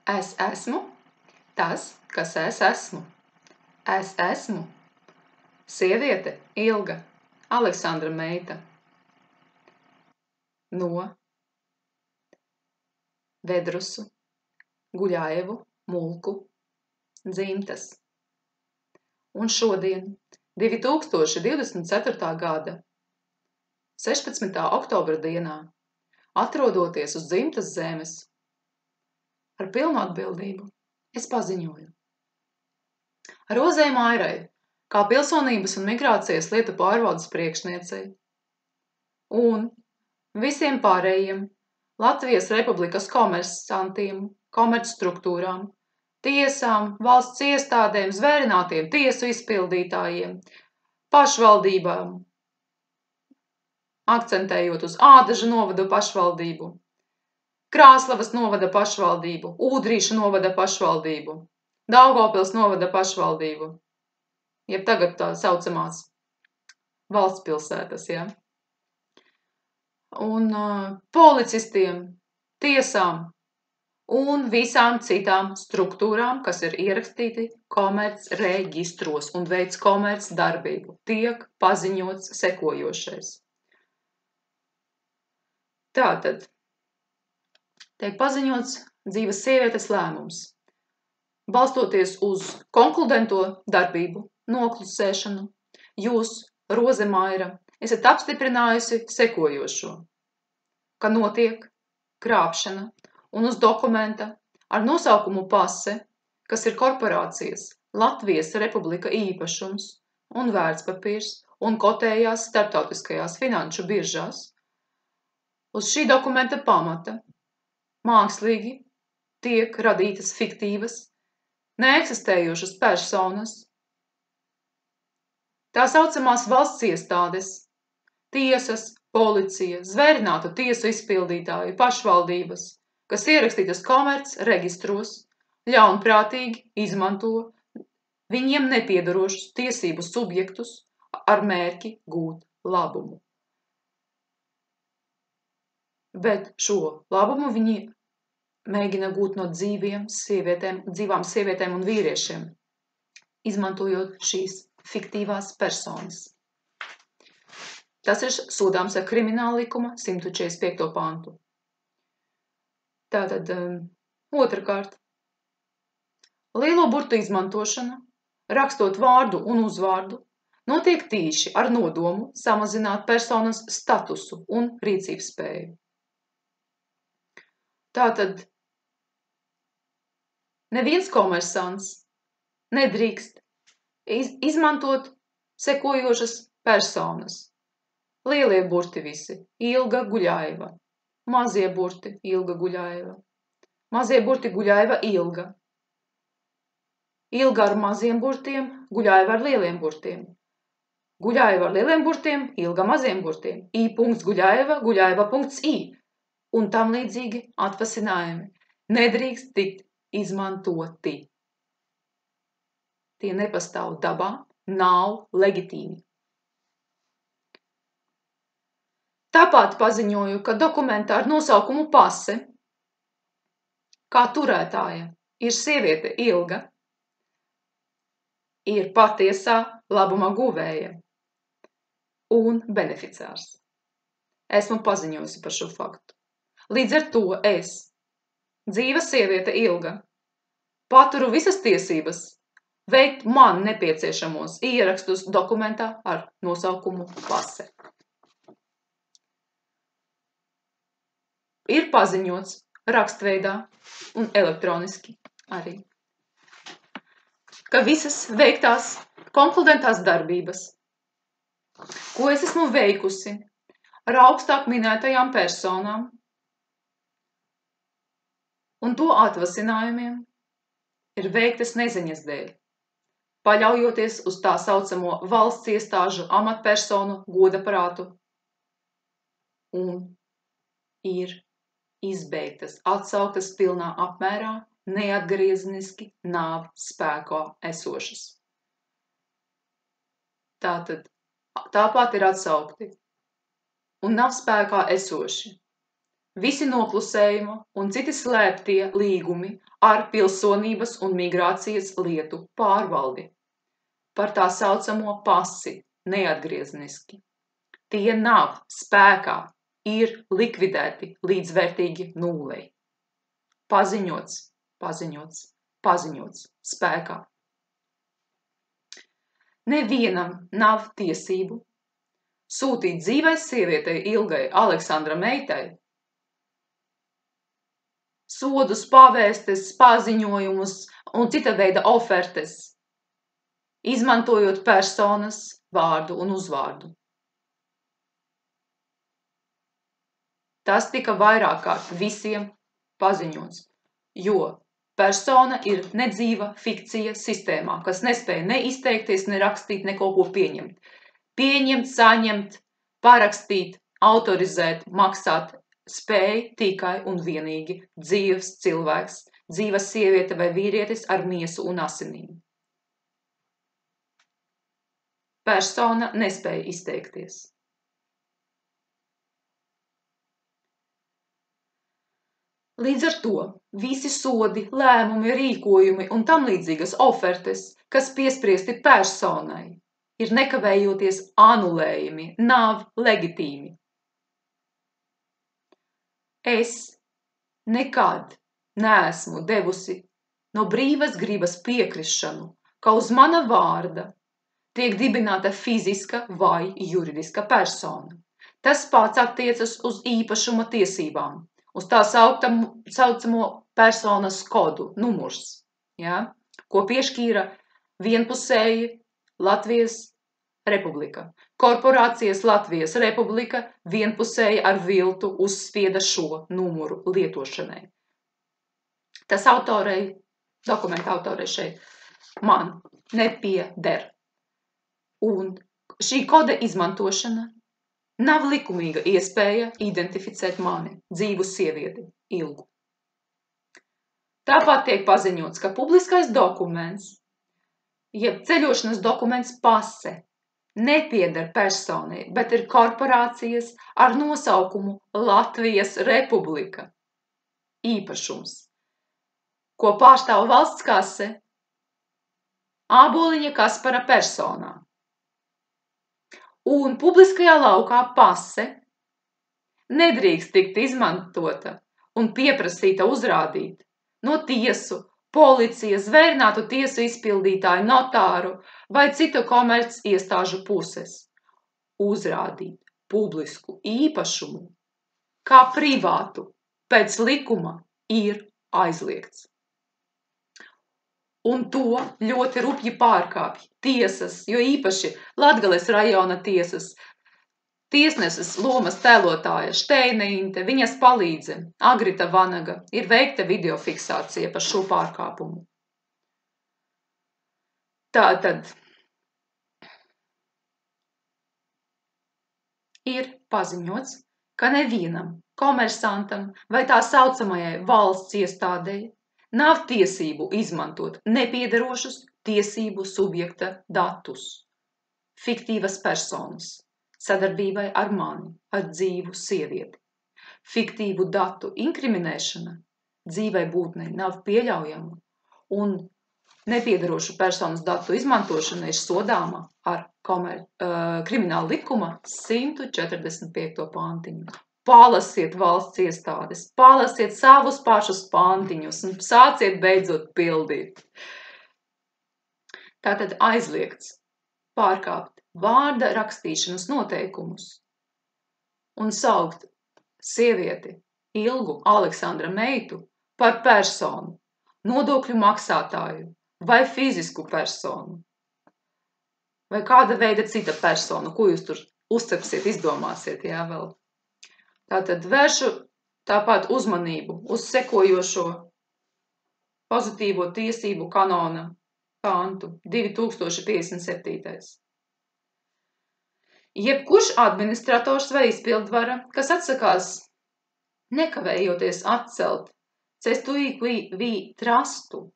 Es esmu tas, kas es esmu. Es esmu sieviete Ilga, Aleksandra meita. No Vedrusu, Guļajevu, Mulku, dzimtas. Un šodien, 2024. gada 16. oktobra dienā, atrodoties uz dzimtas zemes, ar pilnu atbildību es paziņoju. Rozei Mairai, kā pilsonības un migrācijas lietu pārvaldes priekšniecei, un visiem pārējiem Latvijas Republikas komersantiem, komercstruktūrām, tiesām, valsts iestādēm, zvērinātiem tiesu izpildītājiem, pašvaldībām, akcentējot uz Ādažu novada pašvaldību, Krāslavas novada pašvaldību, Ūdrīša novada pašvaldību, Daugavpils novada pašvaldību, jeb tagad tā saucamās valsts pilsētas, ja? Un policistiem, tiesām un visām citām struktūrām, kas ir ierakstīti komerc reģistros un veids komerc darbību, tiek paziņots sekojošais. Tātad tiek paziņots dzīves sievietes lēmums, balstoties uz konkludento darbību, noklusēšanu, jūs, Roze Maira, esat apstiprinājusi sekojošo, ka notiek krāpšana un uz dokumenta ar nosaukumu pase, kas ir korporācijas Latvijas Republika īpašums un vērtspapīrs un kotējās starptautiskajās finanšu biržās, uz šī dokumenta pamata mākslīgi tiek radītas fiktīvas, neeksistējošas personas, tā saucamās valsts iestādes, tiesas, policija, zvērinātu tiesu izpildītāju, pašvaldības, kas ierakstītas komerc reģistros, ļaunprātīgi izmanto viņiem nepiedarošus tiesību subjektus ar mērķi gūt labumu. Bet šo labumu viņi mēģina gūt no dzīvām sievietēm un vīriešiem, izmantojot šīs fiktīvās personas. Tas ir sodāms ar krimināla likuma 145. pantu. Tātad, otrkārt, lielo burtu izmantošana, rakstot vārdu un uzvārdu, notiek tīši ar nodomu samazināt personas statusu un rīcības spēju. Tātad, neviens komersants nedrīkst izmantot sekojošas personas. Lielie burti visi – Ilga Guļajeva, mazie burti – Ilga Guļajeva, mazie burti – Guļajeva Ilga, Ilga ar maziem burtiem, Guļajeva ar lieliem burtiem, Guļajeva ar lieliem burtiem, Ilga maziem burtiem, I.Guļajeva, Guļajeva.I un tam līdzīgi atvasinājumi nedrīkst tikt izmantoti. Tie nepastāv dabā, nav leģitīmi. Tāpat paziņoju, ka dokumentā ar nosaukumu pase, kā turētāja, ir sieviete Ilga, ir patiesā labuma guvēja un beneficārs. Esmu paziņojusi par šo faktu. Līdz ar to es, dzīva sieviete Ilga, paturu visas tiesības veikt man nepieciešamos ierakstus dokumentā ar nosaukumu pase. Ir paziņots rakstveidā un elektroniski arī, ka visas veiktās konkludentās darbības, ko es esmu veikusi ar augstāk minētajām personām un to atvasinājumiem, ir veiktas neziņas dēļ, paļaujoties uz tā saucamo valsts iestāžu amatpersonu godaprātu un ir izbeigtas, atsauktas pilnā apmērā, neatgriezeniski nav spēkā esošas. Tāpat ir atsaukti un nav spēkā esoši visi noklusējuma un citi slēptie līgumi ar pilsonības un migrācijas lietu pārvaldi, par tā saucamo pasi, neatgriezniski. Tie nav spēkā, ir likvidēti līdzvērtīgi nulei. Paziņots, paziņots, paziņots, spēkā. Nevienam nav tiesību sūtīt dzīvai sievietei Ilgai Aleksandra Meitai sodus, pavēstes, paziņojumus un cita veida ofertes, izmantojot personas vārdu un uzvārdu. Tas tika vairāk kārt visiem paziņots, jo persona ir nedzīva fikcija sistēmā, kas nespēja ne izteikties, ne rakstīt, ne kaut ko pieņemt. Pieņemt, saņemt, parakstīt, autorizēt, maksāt spēj tikai un vienīgi dzīves cilvēks, dzīva sieviete vai vīrietis ar miesu un asinīm. Persona nespēja izteikties. Līdz ar to visi sodi, lēmumi, rīkojumi un tam līdzīgas ofertes, kas piespriesti personai, ir nekavējoties anulējami, nav legitīmi. Es nekad neesmu devusi no brīvas gribas piekrišanu, ka uz mana vārda tiek dibināta fiziska vai juridiska persona. Tas pats attiecas uz īpašuma tiesībām, uz tā saucamo personas kodu, numurs, ja, ko piešķīra vienpusēji Latvijas Republika. Korporācijas Latvijas Republika vienpusēji ar viltu uzspieda šo numuru lietošanai. Tas dokumenta autorei šeit man nepieder. Un šī koda izmantošana nav likumīga iespēja identificēt mani, dzīvu sievieti, Ilgu. Tāpat tiek paziņots, ka publiskais dokuments, jeb ceļošanas dokuments pase, nepieder personai, bet ir korporācijas ar nosaukumu Latvijas Republika īpašums, ko pārstāv valsts kase Āboliņa Kaspara personā. Un publiskajā laukā pase nedrīkst tikt izmantota un pieprasīta uzrādīt no tiesu, policijas, zvērinātu tiesu izpildītāju, notāru vai citu komerc iestāžu puses. Uzrādīt publisku īpašumu kā privātu pēc likuma ir aizliegts. Un to ļoti rupji pārkāpj tiesas, jo īpaši Latgales rajona tiesas, tiesneses lomas tēlotāja Šteineinte, viņas palīdze Agrita Vanaga, ir veikta videofiksācija par šo pārkāpumu. Tātad ir paziņots, ka nevienam komersantam vai tā saucamajai valsts iestādei nav tiesību izmantot nepiederošus tiesību subjekta datus, fiktīvas personas, sadarbībai ar mani, ar dzīvu sievieti. Fiktīvu datu inkriminēšana dzīvai būtnei nav pieļaujama un nepiederošu personas datu izmantošana ir sodāma ar krimināla likuma 145. pantiņu. Palasiet valsts iestādes, palasiet savus pašus pantiņus un sāciet beidzot pildīt. Tātad aizliegts pārkāpt vārda rakstīšanas noteikumus un saukt sievieti Ilgu Aleksandra Meitu par personu, nodokļu maksātāju vai fizisku personu vai kāda veida cita persona, ko jūs tur uzcepsiet, izdomāsiet, jā, vēl. Tātad vēršu tāpat uzmanību uz sekojošo pozitīvo tiesību kanona pantu 2057. Jebkurš administrators vai izpildvara, kas atsakās nekavējoties atcelt cestuīkvī trastu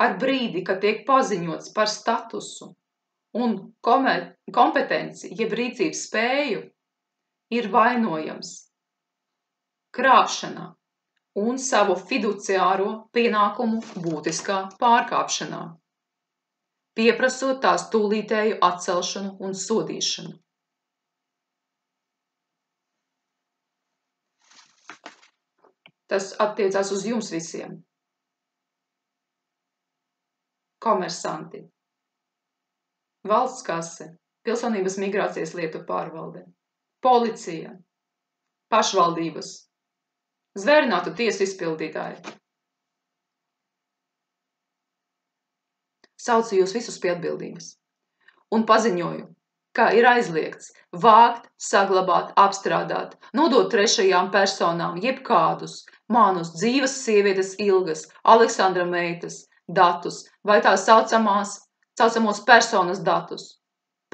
ar brīdi, kad tiek paziņots par statusu un kompetenci, jeb rīcības spēju, ir vainojams krāpšanā, un savu fiduciāro pienākumu būtiskā pārkāpšanā, pieprasot tās tūlītēju atcelšanu un sodīšanu. Tas attiecās uz jums visiem. Komersanti, valsts kase, pilsonības migrācijas lietu pārvalde, policija, pašvaldības, zvērinātu tiesu izpildītāji. Saucu jūs visus pie atbildības un paziņoju, ka ir aizliegts vākt, saglabāt, apstrādāt, nodot trešajām personām jebkādus manus dzīves sievietes Ilgas, Aleksandra meitas datus vai tā saucamos personas datus.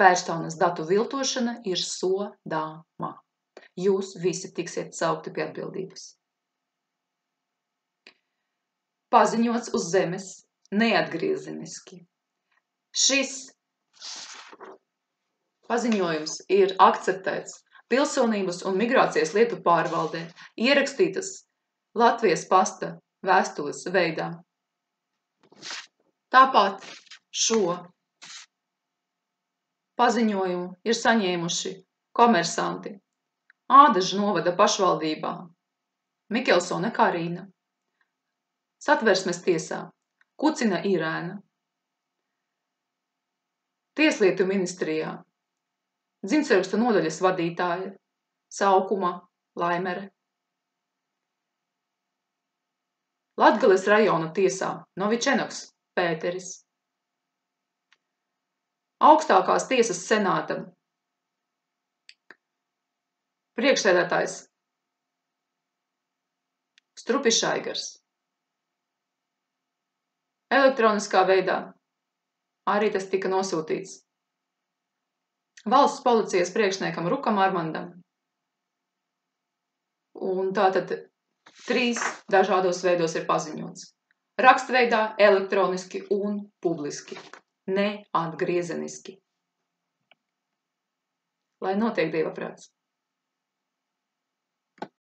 Personas datu viltošana ir sodāma. Jūs visi tiksiet saukti pie atbildības. Paziņots uz zemes neatgriezeniski. Šis paziņojums ir akceptēts Pilsonības un migrācijas lietu pārvaldē, ierakstītas Latvijas pasta vēstules veidā. Tāpat šo paziņojumu ir saņēmuši komersanti Ādažu novada pašvaldībā Mikelsone Karīna, Satversmes tiesā Kucina Irēna, Tieslietu ministrijā Dzimtsarakstu nodaļas vadītāja Saukuma Laimere, Latgales rajona tiesā Novičenoks Pēteris, augstākās tiesas senāta priekšsēdētājs Strupišaigars. Elektroniskā veidā arī tas tika nosūtīts valsts policijas priekšniekam Rukam Armandam. Un tātad 3 dažādos veidos ir paziņots. Rakstveidā, elektroniski un publiski. Neatgriezeniski. Lai notiek Dieva prāts.